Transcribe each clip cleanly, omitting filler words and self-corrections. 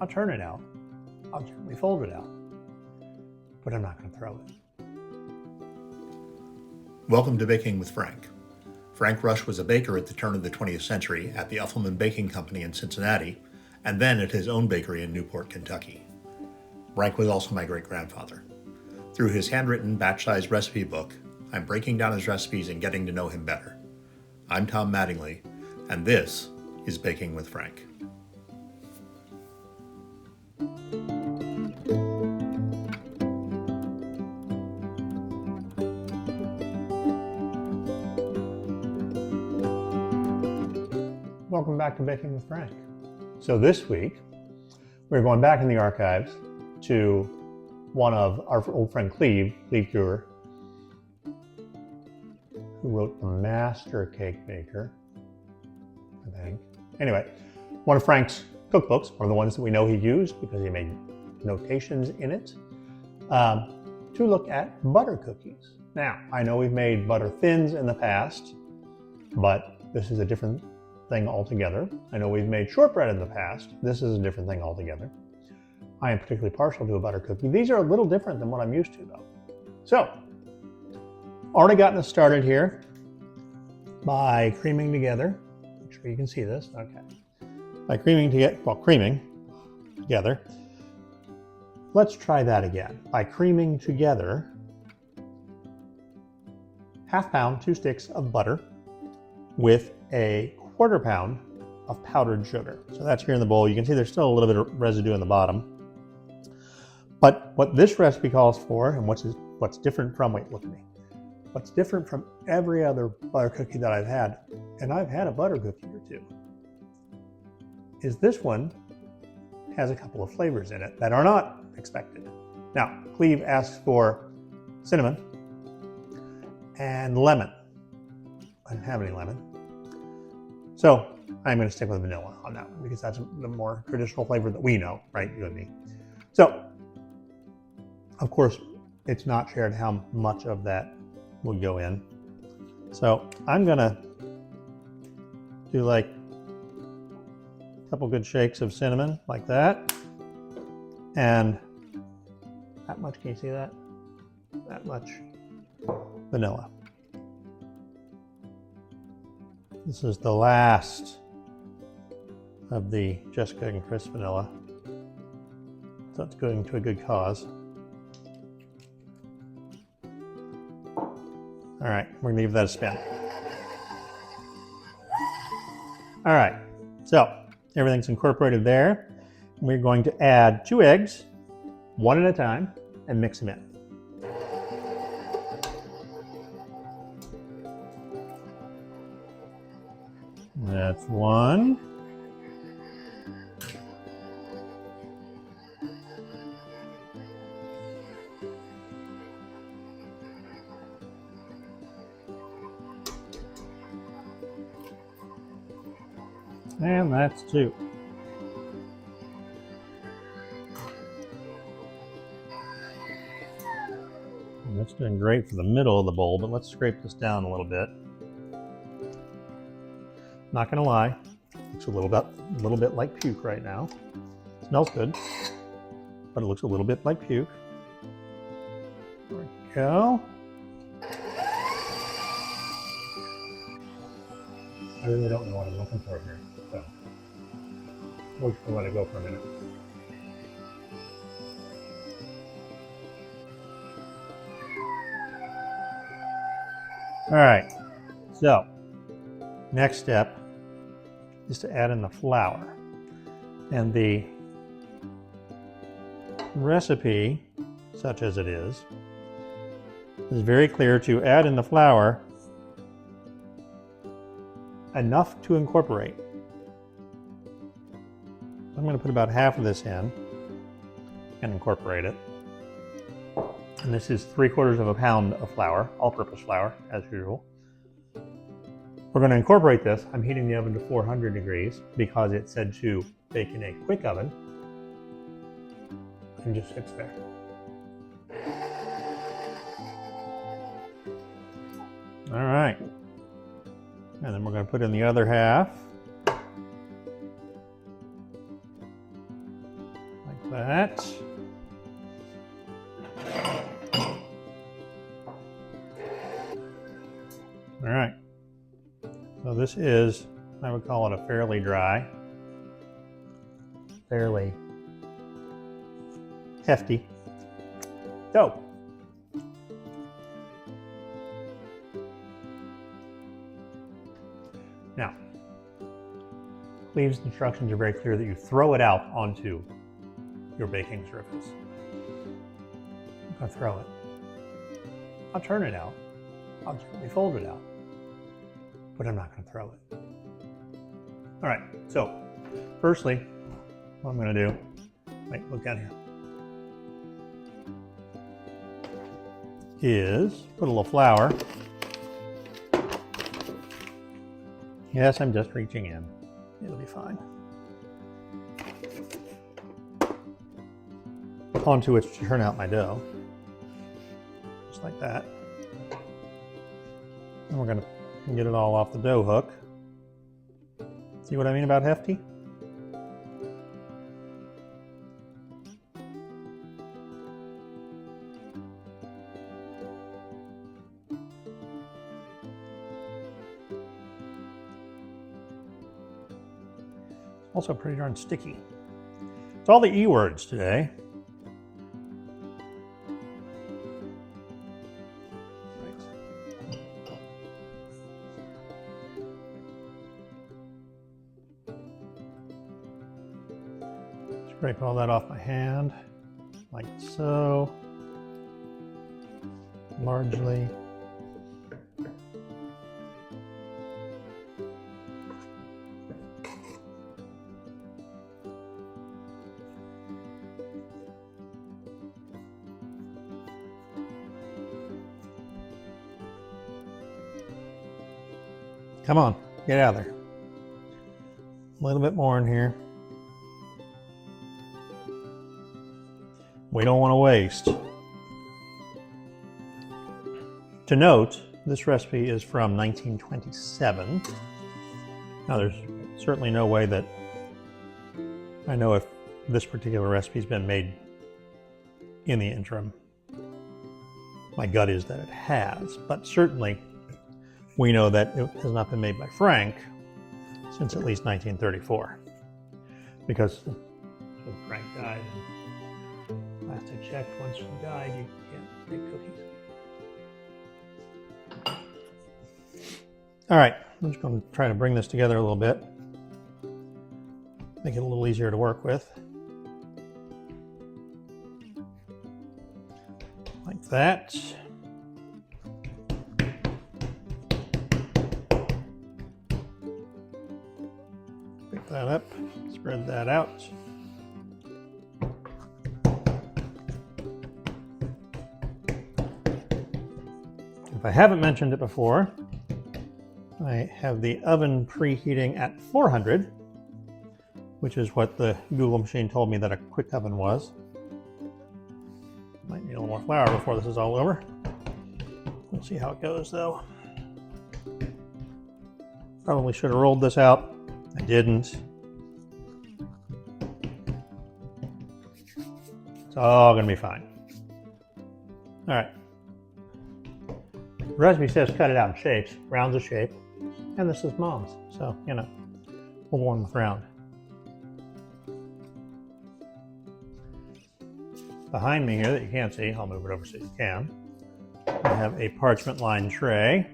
I'll turn it out. I'll gently fold it out. But I'm not going to throw it. Welcome to Baking with Frank. Frank Rush was a baker at the turn of the 20th century at the Uffelman Baking Company in Cincinnati, and then at his own bakery in Newport, Kentucky. Frank was also my great-grandfather. Through his handwritten batch-sized recipe book, I'm breaking down his recipes and getting to know him better. I'm Tom Mattingly, and this is Baking with Frank. Welcome back to Baking with Frank. So this week, we're going back in the archives to one of our old friend Cleve Cure, who wrote The Master Cake Baker, I think. Anyway, one of Frank's cookbooks, one of the ones that we know he used because he made notations in it, to look at butter cookies. Now, I know we've made butter thins in the past, but this is a different thing altogether. I know we've made shortbread in the past. This is a different thing altogether. I am particularly partial to a butter cookie. These are a little different than what I'm used to, though. So, already gotten us started here by creaming together. Make sure you can see this. Okay. By creaming together. Let's try that again. By creaming together, 1/2 pound, 2 sticks of butter with a 1/4 pound of powdered sugar. So that's here in the bowl. You can see there's still a little bit of residue in the bottom. But what this recipe calls for, and what's different from, look at me. What's different from every other butter cookie that I've had, and I've had a butter cookie or two, is this one has a couple of flavors in it that are not expected. Now, Cleve asks for cinnamon and lemon. I don't have any lemon. So I'm going to stick with vanilla on that one because that's the more traditional flavor that we know, right? You and me. So, of course, it's not shared how much of that will go in. So I'm going to do like a couple good shakes of cinnamon like that. And that much, can you see that? That much vanilla. This is the last of the Jessica and Chris vanilla. So it's going to a good cause. All right, we're gonna give that a spin. All right, so everything's incorporated there. We're going to add 2 eggs, one at a time, and mix them in. That's 1. And that's 2. And that's doing great for the middle of the bowl, but let's scrape this down a little bit. Not gonna lie, looks a little bit like puke right now. Smells good, but it looks a little bit like puke. There we go. I really don't know what I'm looking for here, so we'll just let it go for a minute. All right, so next step is to add in the flour. And the recipe, such as it is very clear to add in the flour enough to incorporate. I'm going to put about half of this in and incorporate it. And this is 3/4 pound of flour, all-purpose flour, as usual. We're going to incorporate this. I'm heating the oven to 400 degrees because it said to bake in a quick oven. And just sits there. All right. And then we're going to put in the other half. that. All right. So this is, I would call it a fairly dry, fairly hefty dough. Now, Cleve's instructions are very clear that you throw it out onto your baking surface. I'm going to throw it. I'll turn it out. I'll certainly fold it out. But I'm not going to throw it. All right, so firstly, what I'm going to do, wait, look down here, is put a little flour. Yes, I'm just reaching in. It'll be fine. Onto which to turn out my dough. Just like that. And we're going to get it all off the dough hook. See what I mean about hefty? Also pretty darn sticky. It's all the E words today. Scrape all that off my hand, like so, largely. Come on, get out of there. A little bit more in here. We don't want to waste. To note, this recipe is from 1927. Now, there's certainly no way that I know if this particular recipe has been made in the interim. My gut is that it has, but certainly we know that it has not been made by Frank since at least 1934, because Frank died. And last I checked, once he died, you can't make cookies. All right, I'm just going to try to bring this together a little bit, make it a little easier to work with. Like that. Pick that up, spread that out. If I haven't mentioned it before, I have the oven preheating at 400, which is what the Google machine told me that a quick oven was. Might need a little more flour before this is all over. We'll see how it goes though. Probably should have rolled this out. I didn't. It's all gonna be fine. All right. The recipe says cut it out in shapes, rounds of shape, and this is Mom's, so, you know, we'll warm with round. Behind me here that you can't see, I'll move it over so you can. I have a parchment lined tray.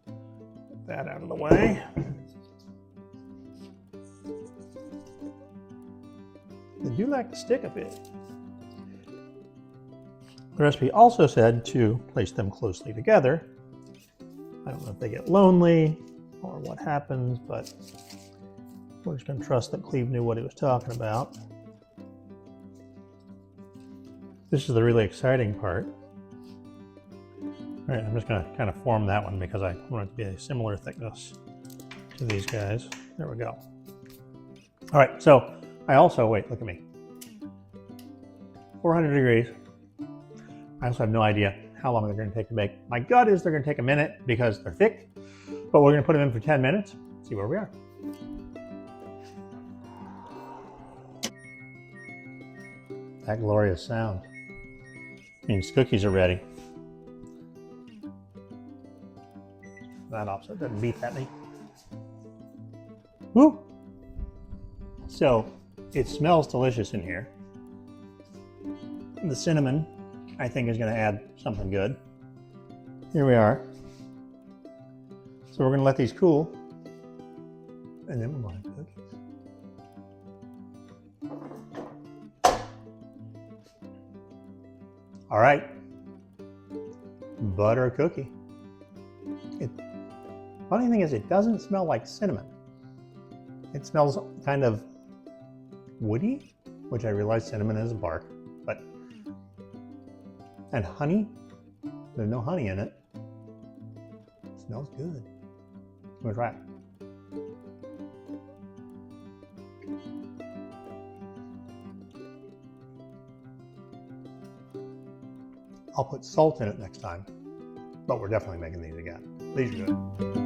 Get that out of the way. They do like to stick a bit. The recipe also said to place them closely together. I don't know if they get lonely or what happens, but we're just going to trust that Cleve knew what he was talking about. This is the really exciting part. All right, I'm just going to kind of form that one because I want it to be a similar thickness to these guys. There we go. All right, so I also, wait, look at me. 400 degrees. I also have no idea how long they're going to take to bake. My gut is they're going to take a minute because they're thick, but we're going to put them in for 10 minutes, see where we are. That glorious sound means cookies are ready. That also doesn't beep at me. Woo! So it smells delicious in here. The cinnamon, I think, is going to add something good. Here we are. So we're going to let these cool, and then we're going to cookies. All right, butter cookie. Funny thing is, it doesn't smell like cinnamon. It smells kind of woody, which I realize cinnamon is a bark, but, and honey. There's no honey in it. It smells good. I'm gonna try it. I'll put salt in it next time, but we're definitely making these again. These are good.